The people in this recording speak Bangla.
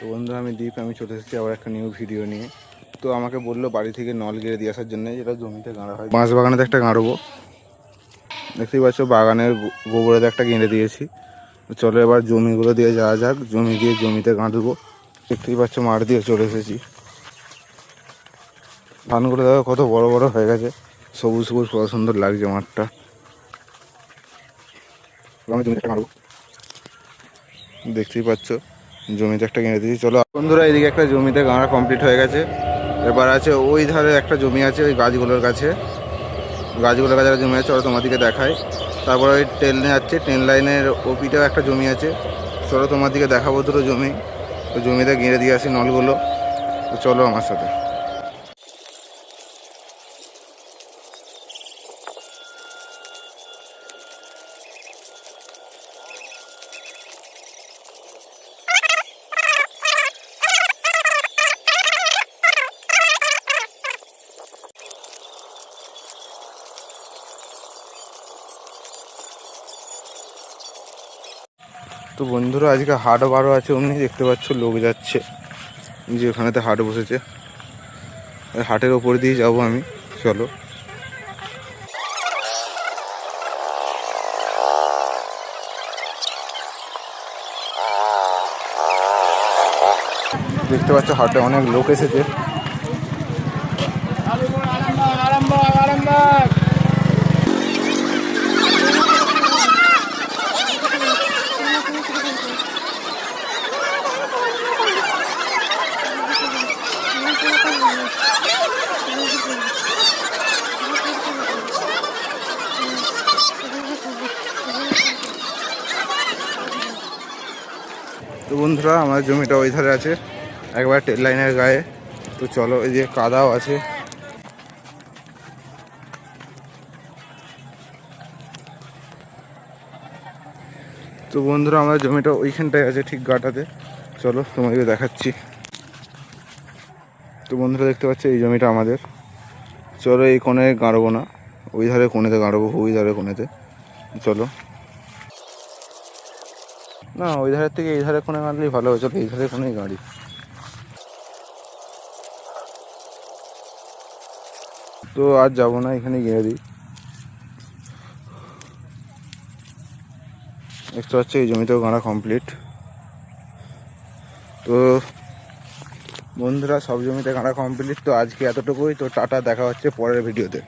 তো বন্ধুরা আমি দীপ, আমি চলে এসেছি আবার একটা নিউ ভিডিও নিয়ে। তো আমাকে বললো বাড়ি থেকে নল গেড়ে দিয়ে আসার জন্য, যেটা জমিতে গাঁড়া হয়। বাঁশ বাগানেতে একটা গাঁড়বো, দেখতেই পাচ্ছ বাগানের গোবরেতে একটা গেঁড়ে দিয়েছি। চলো এবার জমিগুলো দিয়ে যাওয়া যাক, জমি দিয়ে জমিতে গাঁড়বো। দেখতেই পাচ্ছ মাঠ দিয়ে চলে এসেছি। ধানগুলো দেখো কত বড় বড় হয়ে গেছে, সবুজ সবুজ, কত সুন্দর লাগছে মাঠটা। আমি জমিতে একটা গাঁড়বো, দেখতেই পাচ্ছ জমিতে একটা গেঁড়ে দিয়েছি। চলো বন্ধুরা, এদিকে একটা জমিতে গাঁড়া কমপ্লিট হয়ে গেছে। এবার আছে ওই ধারে একটা জমি আছে, ওই গাছগুলোর কাছে একটা জমি আছে, ওরা তোমাদেরকে দেখায়। তারপর ওই ট্রেন যাচ্ছে, ট্রেন লাইনের ওপিটাও একটা জমি আছে। চলো তোমাদেরকে দেখাবো দুটো জমি, ওই জমিতে গেঁড়ে দিয়ে আসি নলগুলো। তো চলো আমার সাথে। তো বন্ধুরা আজকে হাট বারো আছে, অমনি দেখতে পাচ্ছ লোক যাচ্ছে, যে ওখানেতে হাট বসেছে। হাটের ওপর দিয়ে যাবো আমি, চলো। দেখতে পাচ্ছ হাটে অনেক লোক এসেছে। তো বন্ধুরা আমার জমিটা ওই ধারে আছে, একবার ট্রেন লাইনের গায়ে। তো চলো, এই যে কাদাও আছে। তো বন্ধুরা আমার জমিটা ওইখানটায় আছে, ঠিক গাটাতে। চলো তোমাদেরকে দেখাচ্ছি। তো বন্ধুরা দেখতে পাচ্ছ এই জমিটা আমাদের। চলো এই কোণে গাঁড়বো না, ওই ধারে কোণেতে গাঁড়বো, ওই ধারে কোণেতে। চলো না, ওই ধারের থেকে এই ধারে কোণে গাঁড়লেই ভালো হবে। চলো এই ধারে কোণেই গাঁড়ি। তো আর যাবো না, এখানে গিয়ে দিই। দেখতে পাচ্ছ এই জমিতেও গাঁড়া কমপ্লিট। তো বন্ধুরা সব জমিতে গাঁড়া কমপ্লিট। তো আজকে এতটুকুই। তো টাটা, দেখা হচ্ছে পরের ভিডিওতে।